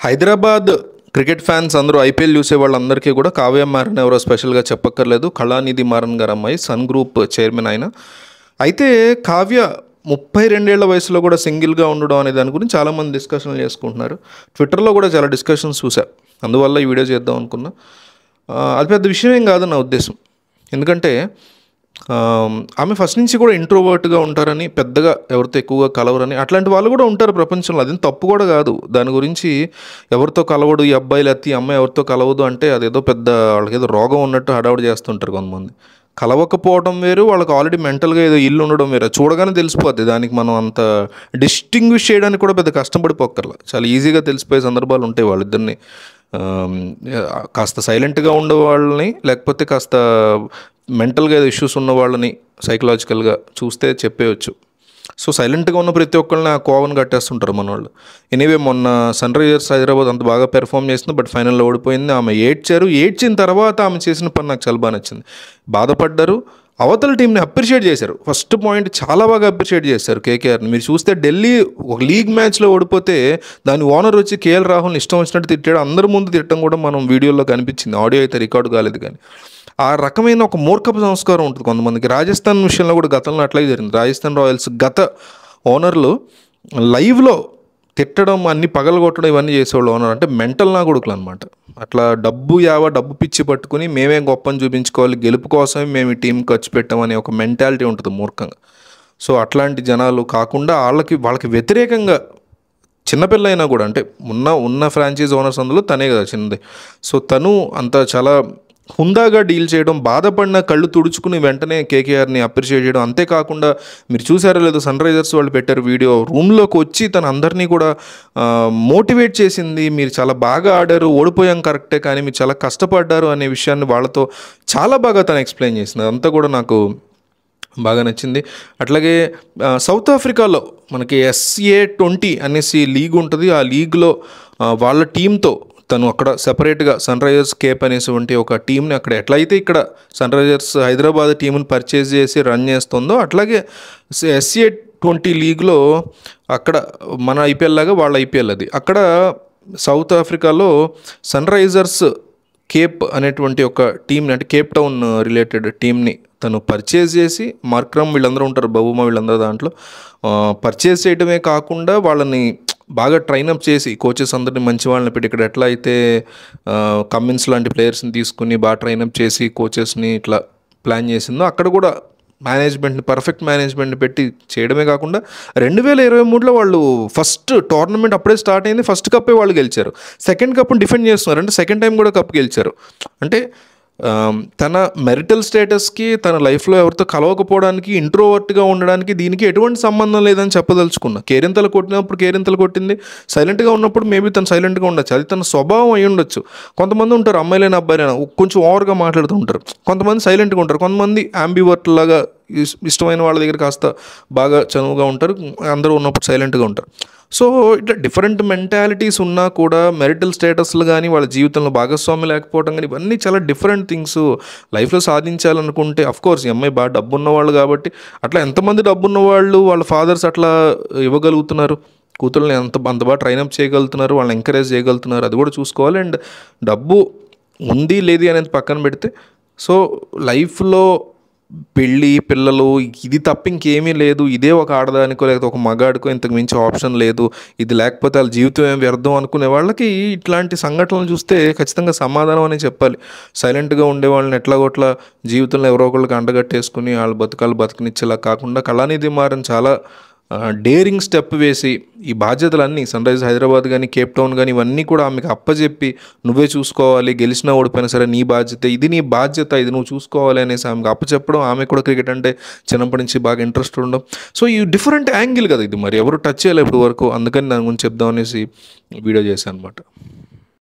Hyderabad cricket fans అందరూ IPL చూసే వాళ్ళందరికీ కూడా కావ్య మారన్ ఎవరో స్పెషల్గా చెప్పక్కర్లేదు. కళానిధి మారన్ గారు అమ్మాయి, సన్ గ్రూప్ చైర్మన్ ఆయన. అయితే కావ్య 32 ఏళ్ల వయసులో కూడా సింగిల్గా ఉండడం అనే దాని గురించి చాలామంది డిస్కషన్లు చేసుకుంటున్నారు. ట్విట్టర్లో కూడా చాలా డిస్కషన్స్ చూసా, అందువల్ల ఈ వీడియో చేద్దాం అనుకున్నా. అది పెద్ద విషయం ఏం కాదు నా ఉద్దేశం. ఎందుకంటే ఆమె ఫస్ట్ నుంచి కూడా ఇంట్రోవర్ట్గా ఉంటారని, పెద్దగా ఎవరితో ఎక్కువగా కలవరని, అట్లాంటి వాళ్ళు కూడా ఉంటారు ప్రపంచంలో. అది తప్పు కూడా కాదు. దాని గురించి ఎవరితో కలవడు ఈ అబ్బాయిలు ఎత్తి అమ్మాయి ఎవరితో కలవదు అంటే అదేదో పెద్ద వాళ్ళకి ఏదో రోగం ఉన్నట్టు హడావుడి చేస్తుంటారు కొంతమంది. కలవకపోవడం వేరు, వాళ్ళకి ఆల్రెడీ మెంటల్గా ఏదో ఇల్లు ఉండడం వేరు. చూడగానే తెలిసిపోద్ది. దానికి మనం అంత డిస్టింగ్విష్ చేయడానికి కూడా పెద్ద కష్టపడిపోక్కర్లా, చాలా ఈజీగా తెలిసిపోయే సందర్భాలు ఉంటాయి. వాళ్ళిద్దరిని కాస్త సైలెంట్గా ఉండే వాళ్ళని, లేకపోతే కాస్త మెంటల్గా ఏదో ఇష్యూస్ ఉన్న వాళ్ళని సైకలాజికల్గా చూస్తే చెప్పేయచ్చు. సో సైలెంట్గా ఉన్న ప్రతి ఒక్కరిని ఆ కోవను కట్టేస్తుంటారు మన వాళ్ళు. ఎనీవే, మొన్న సన్ రైజర్స్ హైదరాబాద్ అంత బాగా పెర్ఫామ్ చేసింది, బట్ ఫైనల్లో ఓడిపోయింది. ఆమె ఏడ్చిన తర్వాత ఆమె చేసిన పని నాకు చాలా బాగా నచ్చింది. బాధపడ్డారు, అవతల టీంని అప్రిషియేట్ చేశారు. ఫస్ట్ పాయింట్ చాలా బాగా అప్రిషియేట్ చేశారు కేకేఆర్ని. మీరు చూస్తే ఢిల్లీ ఒక లీగ్ మ్యాచ్లో ఓడిపోతే దాని ఓనర్ వచ్చి కేఎల్ రాహుల్ని ఇష్టం వచ్చినట్టు తిట్టాడు. అందరి ముందు తిట్టడం కూడా మనం వీడియోలో కనిపించింది, ఆడియో అయితే రికార్డు కాలేదు. కానీ ఆ రకమైన ఒక మూర్ఖపు సంస్కారం ఉంటుంది కొంతమందికి. రాజస్థాన్ విషయంలో కూడా గతంలో అట్లాగే జరిగింది. రాజస్థాన్ రాయల్స్ గత ఓనర్లు లైవ్లో తిట్టడం, అన్ని పగలగొట్టడం, ఇవన్నీ చేసేవాళ్ళు ఓనర్. అంటే మెంటల్ నా కొడుకులు అనమాట. అట్లా డబ్బు పిచ్చి పట్టుకుని మేమే గొప్పని చూపించుకోవాలి, గెలుపు కోసమే మేము ఈ టీం ఖర్చు పెట్టామనే ఒక మెంటాలిటీ ఉంటుంది మూర్ఖంగా. సో అట్లాంటి జనాలు కాకుండా వాళ్ళకి వ్యతిరేకంగా చిన్నపిల్ల అయినా కూడా, అంటే ఉన్న ఫ్రాంచైజ్ ఓనర్స్ అందులో తనే కదా చిన్నది. సో తను అంత చాలా హుందాగా డీల్ చేయడం, బాధపడిన కళ్ళు తుడుచుకుని వెంటనే కేకేఆర్ని అప్రిషియేట్ చేయడం. అంతేకాకుండా మీరు చూసారో లేదో, సన్ రైజర్స్ వాళ్ళు పెట్టారు వీడియో, రూమ్లోకి వచ్చి తను అందరినీ కూడా మోటివేట్ చేసింది. మీరు చాలా బాగా ఆడారు, ఓడిపోయాం కరెక్టే, కానీ మీరు చాలా కష్టపడ్డారు అనే విషయాన్ని వాళ్ళతో చాలా బాగా తను ఎక్స్ప్లెయిన్ చేసింది. అదంతా కూడా నాకు బాగా నచ్చింది. అట్లాగే సౌత్ ఆఫ్రికాలో మనకి SA20 అనేసి లీగ్ ఉంటుంది. ఆ లీగ్లో వాళ్ళ టీంతో తను అక్కడ సెపరేట్గా సన్ రైజర్స్ కేప్ అనేటువంటి ఒక టీంని అక్కడ ఎట్లయితే ఇక్కడ సన్ రైజర్స్ హైదరాబాద్ టీంని పర్చేజ్ చేసి రన్ చేస్తుందో, అట్లాగే SA20 లీగ్లో అక్కడ మన ఐపీఎల్ లాగా వాళ్ళ ఐపీఎల్ అది. అక్కడ సౌత్ ఆఫ్రికాలో సన్ రైజర్స్ కేప్ అనేటువంటి ఒక టీంని, అంటే కేప్ టౌన్ రిలేటెడ్ టీంని తను పర్చేజ్ చేసి, మార్క్రమ్ వీళ్ళందరూ ఉంటారు, బబుమా వీళ్ళందరూ దాంట్లో పర్చేజ్ చేయడమే కాకుండా వాళ్ళని బాగా ట్రైనప్ చేసి, కోచెస్ అందరినీ మంచి వాళ్ళని పెట్టి, ఇక్కడ ఎట్లా అయితే కమిన్స్ లాంటి ప్లేయర్స్ని తీసుకుని బాగా ట్రైనప్ చేసి కోచెస్ని ఇట్లా ప్లాన్ చేసిందో, అక్కడ కూడా మేనేజ్మెంట్ని, పర్ఫెక్ట్ మేనేజ్మెంట్ని పెట్టి చేయడమే కాకుండా 2023లో వాళ్ళు ఫస్ట్ టోర్నమెంట్ అప్పుడే స్టార్ట్ అయింది, ఫస్ట్ కప్పే వాళ్ళు గెలిచారు. సెకండ్ కప్ని డిఫెండ్ చేస్తున్నారు, అంటే సెకండ్ టైం కూడా కప్ గెలిచారు. అంటే తన మెరిటల్ స్టేటస్కి, తన లైఫ్లో ఎవరితో కలవకపోవడానికి, ఇంట్రోవర్ట్గా ఉండడానికి దీనికి ఎటువంటి సంబంధం లేదని చెప్పదలుచుకున్నా. కేరింతలు కొట్టినప్పుడు కేరింతలు కొట్టింది, సైలెంట్గా ఉన్నప్పుడు మేబీ తను సైలెంట్గా ఉండొచ్చు, అది తన స్వభావం అయి ఉండొచ్చు. కొంతమంది ఉంటారు, అమ్మాయిలైనా అబ్బాయిలైనా కొంచెం ఓవర్గా మాట్లాడుతూ ఉంటారు, కొంతమంది సైలెంట్గా ఉంటారు, కొంతమంది యాంబివర్ట్ లాగా ఇష్టమైన వాళ్ళ దగ్గర కాస్త బాగా చనువుగా ఉంటారు, అందరూ ఉన్నప్పుడు సైలెంట్గా ఉంటారు. సో ఇట్లా డిఫరెంట్ మెంటాలిటీస్ ఉన్నా కూడా మెరిటల్ స్టేటస్లు కానీ, వాళ్ళ జీవితంలో భాగస్వామి లేకపోవడం కానీ, ఇవన్నీ చాలా డిఫరెంట్ థింగ్స్. లైఫ్లో సాధించాలనుకుంటే అఫ్కోర్స్ ఈ అమ్మాయి బాగా డబ్బు ఉన్నవాళ్ళు కాబట్టి, అట్లా ఎంతమంది డబ్బున్న వాళ్ళు వాళ్ళ ఫాదర్స్ అట్లా ఇవ్వగలుగుతున్నారు, కూతుర్ని అంత బాగా ట్రైనప్ చేయగలుగుతున్నారు, వాళ్ళని ఎంకరేజ్ చేయగలుగుతున్నారు, అది కూడా చూసుకోవాలి. అండ్ డబ్బు ఉంది లేదు అనేది పక్కన పెడితే, సో లైఫ్లో పెళ్ళి, పిల్లలు, ఇది తప్ప ఇంకేమీ లేదు, ఇదే ఒక ఆడదానికో లేకపోతే ఒక మగాడికో ఇంతకు మించి ఆప్షన్ లేదు, ఇది లేకపోతే వాళ్ళ జీవితం ఏం వ్యర్థం అనుకునే వాళ్ళకి ఇట్లాంటి సంఘటనలు చూస్తే ఖచ్చితంగా సమాధానం అనే చెప్పాలి. సైలెంట్గా ఉండే వాళ్ళని ఎట్లాగోట్లా జీవితంలో ఎవరో ఒకళ్ళకి అండగట్టేసుకుని వాళ్ళ బతుకనిచ్చేలా కాకుండా, కళానిధి మారన్ చాలా డేరింగ్ స్టెప్ వేసి ఈ బాధ్యతలన్నీ సన్ రైజర్స్ హైదరాబాద్ కానీ, కేప్ టౌన్ కానీ, ఇవన్నీ కూడా ఆమెకు అప్పచెప్పి, నువ్వే చూసుకోవాలి, గెలిచినా ఓడిపోయినా సరే నీ బాధ్యత, ఇది నీ బాధ్యత, ఇది నువ్వు చూసుకోవాలి అనేసి ఆమెకు అప్పచెప్పడం. ఆమె కూడా క్రికెట్ అంటే చిన్నప్పటి నుంచి బాగా ఇంట్రెస్ట్ ఉండడం. సో ఈ డిఫరెంట్ యాంగిల్ కదా ఇది, మరి ఎవరు టచ్ చేయలేదు ఇప్పుడు వరకు, అందుకని దాని గురించి చెప్దాం అనేసి వీడియో చేశాను అనమాట.